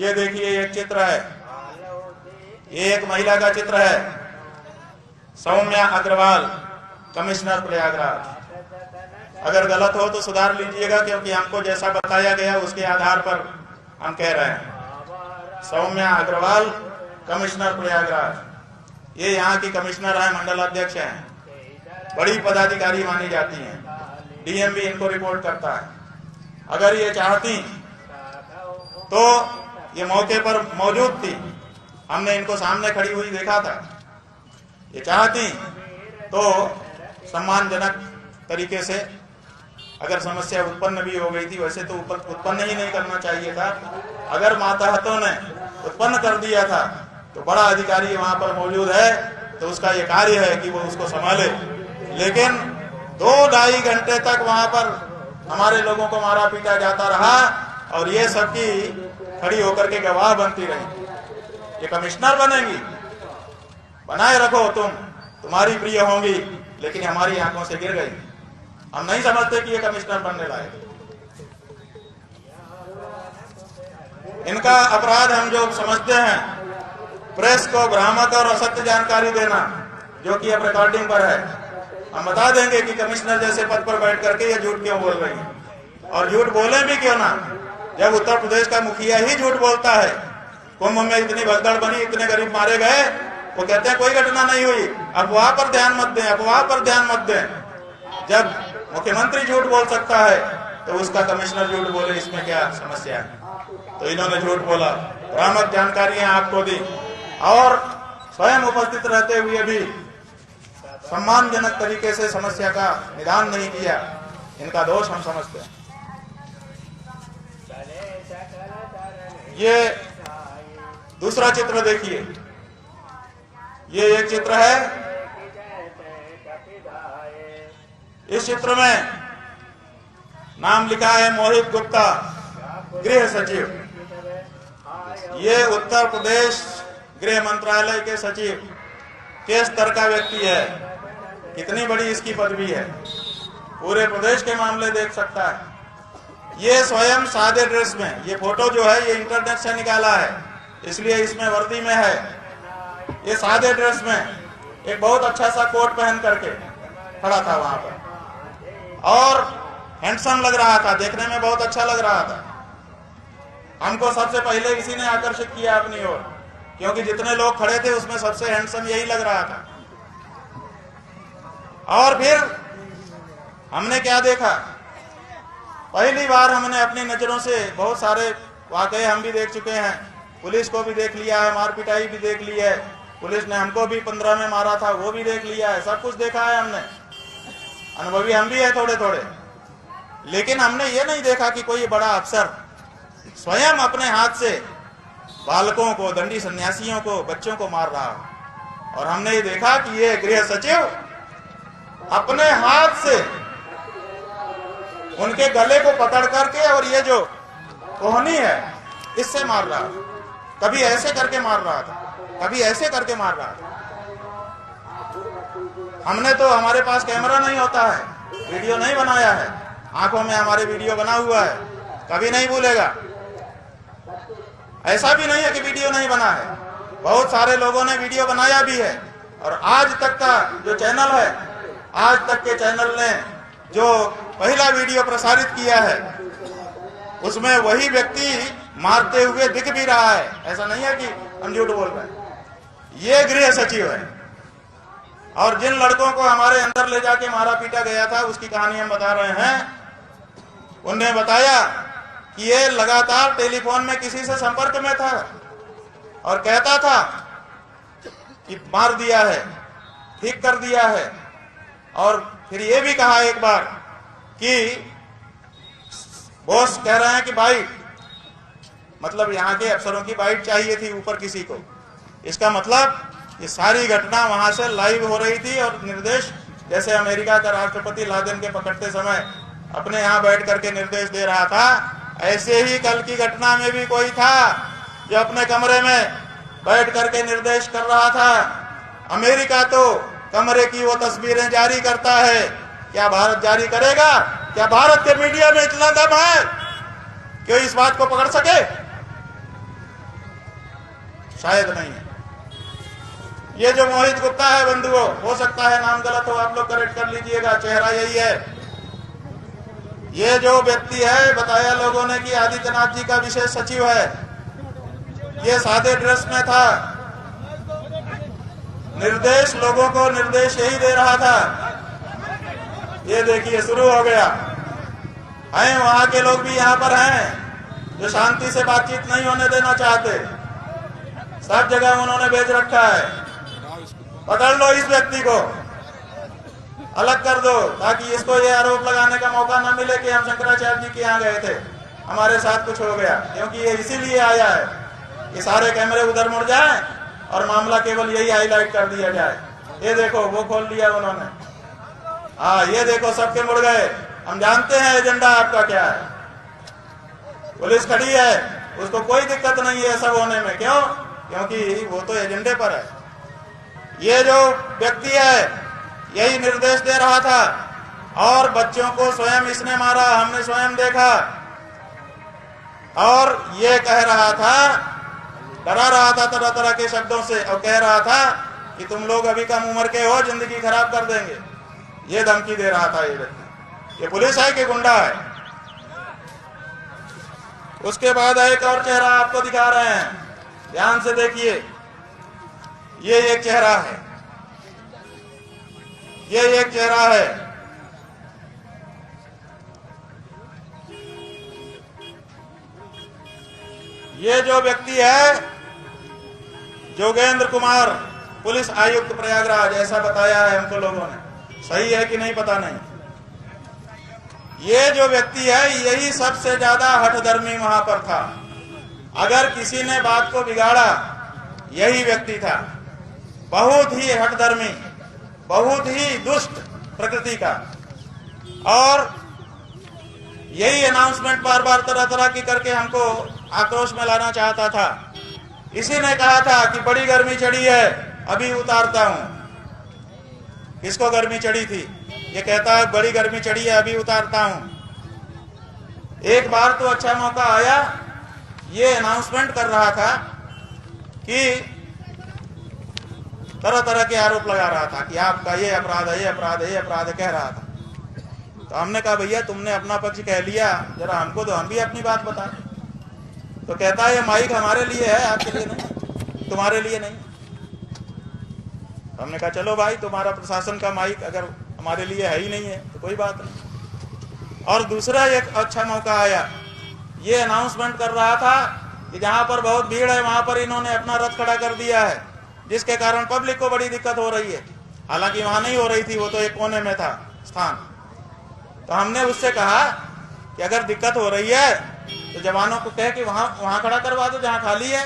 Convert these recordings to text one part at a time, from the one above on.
ये देखिए एक चित्र है, ये एक महिला का चित्र है, सौम्या अग्रवाल, कमिश्नर प्रयागराज। अगर गलत हो तो सुधार लीजिएगा, क्योंकि हमको जैसा बताया गया उसके आधार पर हम कह रहे हैं। सौम्या अग्रवाल, कमिश्नर प्रयागराज। ये यहाँ की कमिश्नर है, मंडल अध्यक्ष हैं, बड़ी पदाधिकारी मानी जाती हैं। डीएम भी इनको रिपोर्ट करता है। अगर ये चाहती तो ये मौके पर मौजूद थी, हमने इनको सामने खड़ी हुई देखा था। ये चाहती तो सम्मानजनक तरीके से, अगर समस्या उत्पन्न भी हो गई थी, वैसे तो उत्पन्न ही नहीं करना चाहिए था। अगर मातहतों ने उत्पन्न कर दिया था तो बड़ा अधिकारी वहां पर मौजूद है, तो उसका ये कार्य है कि वो उसको संभाले। लेकिन 2-2.5 घंटे तक वहां पर हमारे लोगों को मारा पीटा जाता रहा और ये सबकी खड़ी होकर के गवाह बनती रही। ये कमिश्नर बनेंगी, बनाए रखो, तुम्हारी प्रिय होंगी, लेकिन हमारी आंखों से गिर गई। हम नहीं समझते कि ये कमिश्नर बनने लायक। इनका अपराध हम जो समझते हैं, प्रेस को भ्रामक और असत्य जानकारी देना, जो कि अब रिकॉर्डिंग पर है। हम बता देंगे कि कमिश्नर जैसे पद पर बैठ करके ये झूठ क्यों बोल रही है, और झूठ बोले भी क्यों ना, जब उत्तर प्रदेश का मुखिया ही झूठ बोलता है। कुंभ में इतनी भगदड़ बनी, इतने गरीब मारे गए, वो कहते हैं कोई घटना नहीं हुई। अफवाह पर ध्यान मत दें, अफवाह पर ध्यान मत दें। जब मुख्यमंत्री झूठ बोल सकता है तो उसका कमिश्नर झूठ बोले, इसमें क्या समस्या है? तो इन्होंने झूठ बोला, भ्रामक जानकारियां आपको दी और स्वयं उपस्थित रहते हुए भी सम्मानजनक तरीके से समस्या का निदान नहीं किया। इनका दोष हम समझते हैं। ये दूसरा चित्र देखिए, ये एक चित्र है। इस चित्र में नाम लिखा है मोहित गुप्ता, गृह सचिव। ये उत्तर प्रदेश गृह मंत्रालय के सचिव के स्तर का व्यक्ति है। कितनी बड़ी इसकी पदवी है, पूरे प्रदेश के मामले देख सकता है। ये स्वयं सादे ड्रेस में, ये फोटो जो है ये इंटरनेट से निकाला है, इसलिए इसमें वर्दी में है। ये सादे ड्रेस में एक बहुत अच्छा सा कोट पहन करके खड़ा था वहां पर, और हैंडसम लग रहा था, देखने में बहुत अच्छा लग रहा था। हमको सबसे पहले इसी ने आकर्षित किया अपनी ओर, क्योंकि जितने लोग खड़े थे उसमें सबसे हैंडसम यही लग रहा था। और फिर हमने क्या देखा, पहली बार हमने अपनी नजरों से बहुत सारे वाकये हम भी देख चुके हैं, पुलिस को भी देख लिया है, मार पिटाई भी देख ली है, पुलिस ने हमको भी 15 में मारा था वो भी देख लिया है, सब कुछ देखा है हमने, अनुभवी हम भी है थोड़े थोड़े। लेकिन हमने ये नहीं देखा कि कोई बड़ा अफसर स्वयं अपने हाथ से बालकों को, दंडी सन्यासियों को, बच्चों को मार रहा हो। और हमने ये देखा कि ये गृह सचिव अपने हाथ से उनके गले को पकड़ करके, और ये जो कोहनी है इससे मार रहा था। कभी ऐसे करके मार रहा था, कभी ऐसे करके मार रहा था। हमने तो, हमारे पास कैमरा नहीं होता है, वीडियो नहीं बनाया है, आंखों में हमारे वीडियो बना हुआ है, कभी नहीं भूलेगा। ऐसा भी नहीं है कि वीडियो नहीं बना है, बहुत सारे लोगों ने वीडियो बनाया भी है। और आज तक का जो चैनल है, आज तक के चैनल ने जो पहला वीडियो प्रसारित किया है उसमें वही व्यक्ति मारते हुए दिख भी रहा है। ऐसा नहीं है कि हम झूठ बोल रहे हैं। ये गृह सचिव है, और जिन लड़कों को हमारे अंदर ले जाके मारा पीटा गया था उसकी कहानी हम बता रहे हैं। उन्होंने बताया कि ये लगातार टेलीफोन में किसी से संपर्क में था और कहता था कि मार दिया है, ठीक कर दिया है। और फिर ये भी कहा एक बार कि बॉस कह रहे हैं कि बाइट, मतलब यहाँ के अफसरों की बाइट चाहिए थी ऊपर किसी को। इसका मतलब ये सारी घटना वहां से लाइव हो रही थी, और निर्देश जैसे अमेरिका का राष्ट्रपति लादेन के पकड़ते समय अपने यहाँ बैठ करके निर्देश दे रहा था, ऐसे ही कल की घटना में भी कोई था जो अपने कमरे में बैठ करके निर्देश कर रहा था। अमेरिका तो कमरे की वो तस्वीरें जारी करता है, क्या भारत जारी करेगा? क्या भारत के मीडिया में इतना दम है कि इस बात को पकड़ सके? शायद नहीं है। ये जो मोहित गुप्ता है बंधुओं, हो सकता है नाम गलत हो, आप लोग करेक्ट कर लीजिएगा, चेहरा यही है। ये जो व्यक्ति है, बताया लोगों ने कि आदित्यनाथ जी का विशेष सचिव है। ये सादे ड्रेस में था, निर्देश लोगों को निर्देश यही दे रहा था। ये देखिए शुरू हो गया है। वहां के लोग भी यहाँ पर हैं जो शांति से बातचीत नहीं होने देना चाहते। सब जगह उन्होंने भेज रखा है, पकड़ लो इस व्यक्ति को, अलग कर दो, ताकि इसको ये आरोप लगाने का मौका न मिले कि हम शंकराचार्य जी के यहाँ गए थे, हमारे साथ कुछ हो गया। क्योंकि ये इसीलिए आया है कि सारे कैमरे उधर मुड़ जाएं और मामला केवल यही हाईलाइट कर दिया जाए। ये देखो वो खोल लिया उन्होंने, हाँ ये देखो सबके मुड़ गए। हम जानते हैं एजेंडा आपका क्या है। पुलिस खड़ी है, उसको कोई दिक्कत नहीं है सब होने में। क्यों? क्योंकि वो तो एजेंडे पर है। ये जो व्यक्ति है यही निर्देश दे रहा था, और बच्चों को स्वयं इसने मारा, हमने स्वयं देखा। और ये कह रहा था, डरा रहा था तरह तरह के शब्दों से, और कह रहा था कि तुम लोग अभी कम उम्र के हो, जिंदगी खराब कर देंगे। ये धमकी दे रहा था ये व्यक्ति। ये पुलिस है कि गुंडा है? उसके बाद एक और चेहरा आपको दिखा रहे हैं, ध्यान से देखिए। ये एक चेहरा है, ये एक चेहरा है। ये जो व्यक्ति है जोगेंद्र कुमार, पुलिस आयुक्त प्रयागराज, ऐसा बताया है हमको लोगों ने। सही है कि नहीं पता नहीं। ये जो व्यक्ति है यही सबसे ज्यादा हठधर्मी वहां पर था। अगर किसी ने बात को बिगाड़ा यही व्यक्ति था। बहुत ही हठधर्मी, बहुत ही दुष्ट प्रकृति का। और यही अनाउंसमेंट बार बार तरह तरह की करके हमको आक्रोश में लाना चाहता था। इसी ने कहा था कि बड़ी गर्मी चढ़ी है, अभी उतारता हूं। किसको गर्मी चढ़ी थी? ये कहता है बड़ी गर्मी चढ़ी है, अभी उतारता हूं। एक बार तो अच्छा मौका आया, ये अनाउंसमेंट कर रहा था कि तरह तरह के आरोप लगा रहा था कि आपका ये अपराध है, ये अपराध है, ये अपराध है, कह रहा था। तो हमने कहा भैया तुमने अपना पक्ष कह लिया, जरा हमको तो हम भी अपनी बात बताएं। तो कहता है ये माइक हमारे लिए है, आपके लिए नहीं, तुम्हारे लिए नहीं। हमने कहा चलो भाई, तुम्हारा प्रशासन का माइक अगर हमारे लिए है ही नहीं है तो कोई बात नहीं। और दूसरा एक अच्छा मौका आया, ये अनाउंसमेंट कर रहा था कि जहां पर बहुत भीड़ है वहां पर इन्होंने अपना रथ खड़ा कर दिया है, जिसके कारण पब्लिक को बड़ी दिक्कत हो रही है। हालांकि वहां नहीं हो रही थी, वो तो एक कोने में था स्थान। तो हमने उससे कहा कि अगर दिक्कत हो रही है तो जवानों को कह कि वहां खड़ा करवा दो जहां खाली है।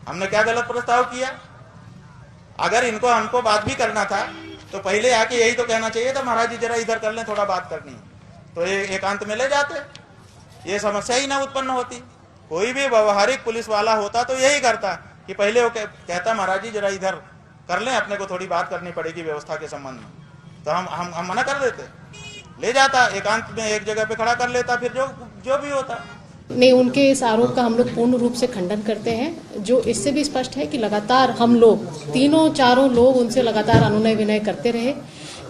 हमने क्या गलत प्रस्ताव किया? अगर इनको हमको बात भी करना था तो पहले आके यही तो कहना चाहिए था, महाराज जी जरा इधर कर लें, थोड़ा बात करनी है, तो ये एकांत में ले जाते, ये समस्या ही ना उत्पन्न होती। कोई भी व्यवहारिक पुलिस वाला होता तो यही करता कि पहले वो कहता महाराज जी जरा इधर कर लें, अपने को थोड़ी बात करनी पड़ेगी व्यवस्था के संबंध में। तो हम मना कर देते, ले जाता एकांत में, एक जगह पे खड़ा कर लेता, फिर जो भी होता। नहीं, उनके इस आरोप का हम लोग पूर्ण रूप से खंडन करते हैं। जो इससे भी स्पष्ट है कि लगातार हम लोग तीनों चारों लोग उनसे लगातार अनुनय विनय करते रहे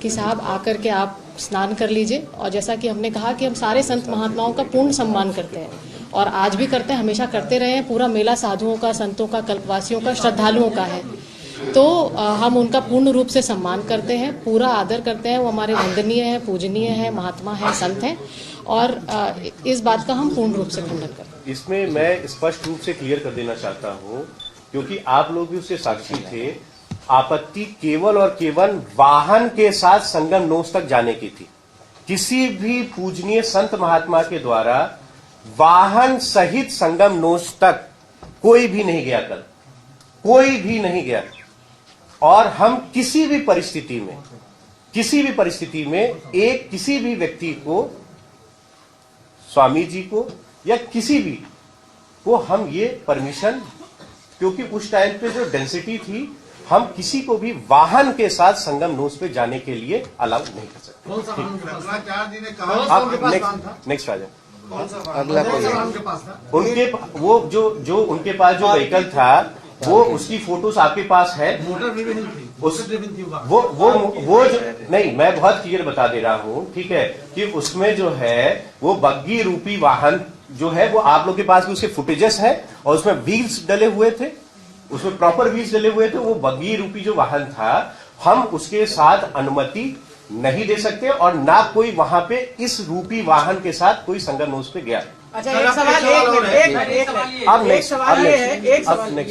कि साहब आकर के आप स्नान कर लीजिए। और जैसा कि हमने कहा कि हम सारे संत महात्माओं का पूर्ण सम्मान करते हैं और आज भी करते हैं, हमेशा करते रहे हैं। पूरा मेला साधुओं का, संतों का, कल्पवासियों का, श्रद्धालुओं का है, तो हम उनका पूर्ण रूप से सम्मान करते हैं, पूरा आदर करते हैं। वो हमारे वंदनीय हैं, पूजनीय हैं, महात्मा हैं, संत हैं, और इस बात का हम पूर्ण रूप से खंडन करते हैं। इसमें मैं स्पष्ट रूप से क्लियर कर देना चाहता हूं, क्योंकि आप लोग भी उसके साक्षी थे। आपत्ति केवल और केवल वाहन के साथ संगम नोस तक जाने की थी। किसी भी पूजनीय संत महात्मा के द्वारा वाहन सहित संगम नोस तक कोई भी नहीं गया, कल कोई भी नहीं गया। और हम किसी भी परिस्थिति में किसी भी व्यक्ति को, स्वामी जी को या किसी भी को हम ये परमिशन, क्योंकि उस टाइम पे जो डेंसिटी थी, हम किसी को भी वाहन के साथ संगम नोस पे जाने के लिए अलाउ नहीं कर सकते। शंकराचार्य जी ने कहा आप नेक्स्ट आ जाए। उनके वो जो उनके पास जो व्हीकल था वो उसकी फोटोज आपके पास है। वो जो नहीं, मैं बहुत क्लियर बता दे रहा हूँ, ठीक है, कि उसमें जो है वो बग्गी रूपी वाहन जो है वो आप लोग के पास भी उसके फुटेजेस है और उसमें व्हील्स डले हुए थे, उसमें प्रॉपर व्हील्स डले हुए थे। वो बग्गी रूपी जो वाहन था, हम उसके साथ अनुमति नहीं दे सकते और ना कोई वहां पे इस रूपी वाहन के साथ कोई संगमनोस पे गया। अच्छा, एक सवाल ये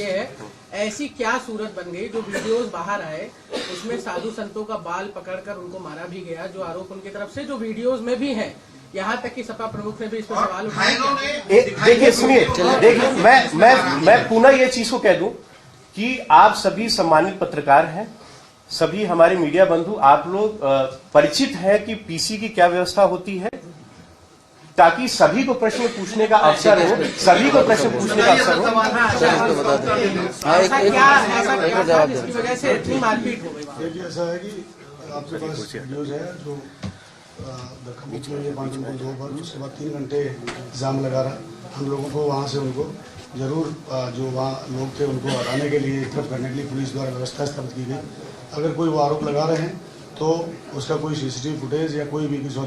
है, ऐसी क्या सूरत बन गई जो वीडियोस बाहर आए उसमें साधु संतों का बाल पकड़कर उनको मारा भी गया, जो आरोप उनकी तरफ से जो वीडियोस में भी है, यहाँ तक कि सपा प्रमुख ने भी इस पर सवाल उठाया। देखिए सुनिए, देखिए मैं पुनः ये चीज को कह दूं कि आप सभी सम्मानित पत्रकार हैं, सभी हमारे मीडिया बंधु, आप लोग परिचित हैं कि पीसी की क्या व्यवस्था होती है, ताकि सभी को प्रश्न पूछने का अवसर हो, सभी को प्रश्न पूछने का अवसर हो। जिसकी वजह से इतनी मारपीट हो गई। देखिए ऐसा है कि आपके पास न्यूज है जो दखन में ये 5 घंटे 2 बार, उसके बाद 3 घंटे जाम लगा रहा। हम लोगों को वहाँ से उनको जरूर जो वहाँ लोग थे उनको हटाने के लिए, एक तरफ करने के लिए पुलिस द्वारा व्यवस्था स्थापित की गई। अगर कोई वो आरोप लगा रहे हैं तो उसका कोई सीसीटीवी फुटेज या कोई भी सॉरी